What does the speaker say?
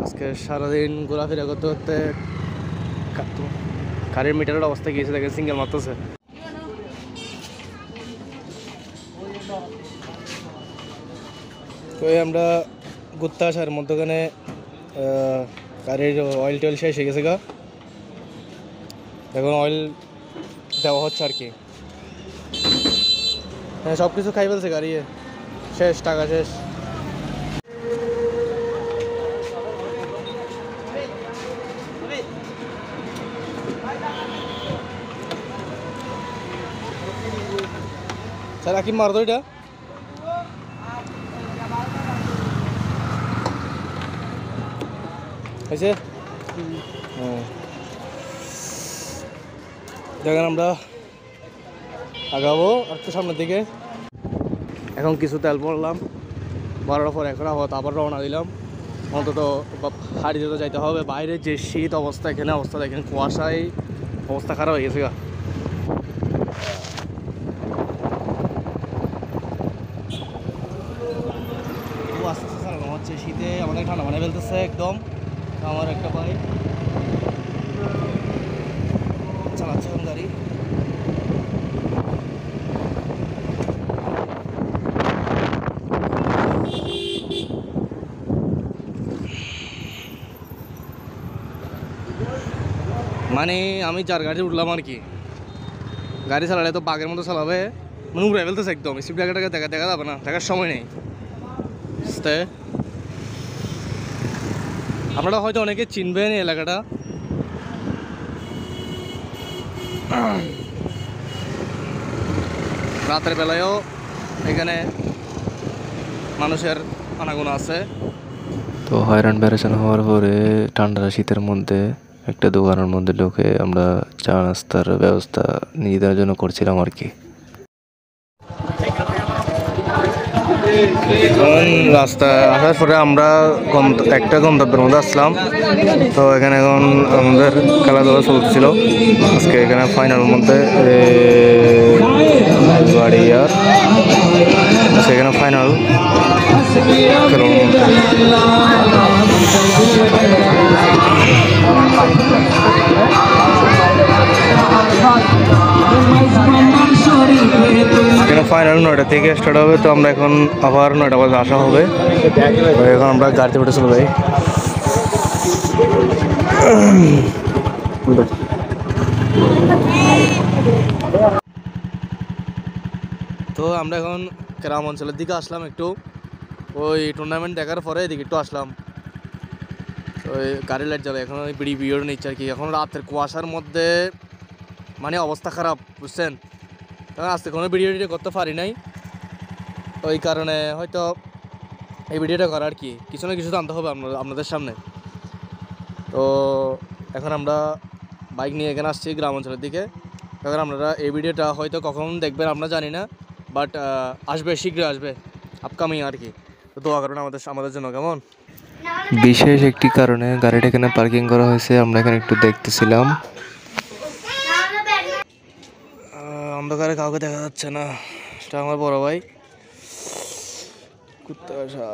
আজকে সারাদিন ঘোরাফেরা করতে করতে গাড়ির মিটারের অবস্থা গিয়েছে, দেখে সিঙ্গেল মারতেছে। তো আমরা ঘুরতে আসার মধ্যখানে গাড়ির অয়েল টয়েল শেষ হয়ে গেছে গা, এখন অয়েল দেওয়া হচ্ছে আর কি। হ্যাঁ, সব কিছু খাই ফেলছে গাড়ি, শেষ, টাকা শেষ। স্যার আকিম মার তো এটা হয়েছে। দেখেন আমরা আগাবো একটু সামনের দিকে। এখন কিছু তেল পড়লাম, 12টার পর এখন আবার রওনা দিলাম। অন্তত হাড়িতে তো যাইতে হবে, বাইরে যে শীত অবস্থা, এখানে অবস্থা দেখেন, কুয়াশায় অবস্থা খারাপ হয়ে গেছে গা। আস্তে আস্তে চালানো হচ্ছে, শীতে আমাদের ঠান্ডা মানে ফেলতেছে একদম। আমার একটা ভাই চালাচ্ছে এখন গাড়ি। মানে আমি যার গাড়ি উঠলাম আর কি, গাড়ি চালালে তো বাঘের মতো চালাবে, মানে উড়ে ফেলতেছে একদম। স্পিড ব্রেকারটাকে দেখা যাবে না, দেখার সময় নেই। আপনারা হয়তো অনেকে চিনবেন এই এলাকাটা। রাতের বেলায়ও এখানে মানুষের আনাগোনা আছে। তো হয়রান বেড়াচান হওয়ার পরে ঠান্ডা শীতের মধ্যে একটা দোকানের মধ্যে ঢুকে আমরা চা নাস্তার ব্যবস্থা নিজেদের জন্য করছিলাম আর কি। রাস্তা আসার পরে আমরা একটা গন্তব্যের মধ্যে আসলাম। তো এখানে এখন আমাদের খেলাধুলা চলছিল আজকে। এখানে ফাইনাল মধ্যে গাড়ি আর আজকে এখানে ফাইনাল খেলার মধ্যে। এখানে ফাইনাল 9টা থেকে স্টার্ট হবে। তো আমরা এখন আবার 9টা বাজে আসা হবে। এখন আমরা গাড়িতে উঠে চলে যাই। তো আমরা এখন গ্রাম অঞ্চলের দিকে আসলাম একটু, ওই টুর্নামেন্ট দেখার পরে এদিকে একটু আসলাম। ওই গাড়ি লাইট জ্বালে, এখন ওই বিড়ি বিড়ি নিচ্ছে আর কি। এখন রাতের কুয়াশার মধ্যে মানে অবস্থা খারাপ, বুঝছেন। তখন আজকে কোনো ভিডিও টিডিও করতে পারি নাই, ওই কারণে হয়তো এই ভিডিওটা করা আর কি। কিছু না কিছু তো আনতে হবে আপনাদের সামনে। তো এখন আমরা বাইক নিয়ে এখানে আসছি গ্রাম অঞ্চলের দিকে। এখন আপনারা এই ভিডিওটা হয়তো কখন দেখবেন আমরা জানি না, বাট আসবে, শীঘ্রই আসবে, আপকামিং আর কি। তো দোয়া করুন আমাদের জন্য, কেমন। বিশেষ একটি কারণে গাড়িটা এখানে পার্কিং করা হয়েছে, আমরা এখানে একটু দেখতেছিলাম। অন্ধকারে কাউকে দেখা যাচ্ছে না, এটা আমার বড় ভাই কুত্তা আসা।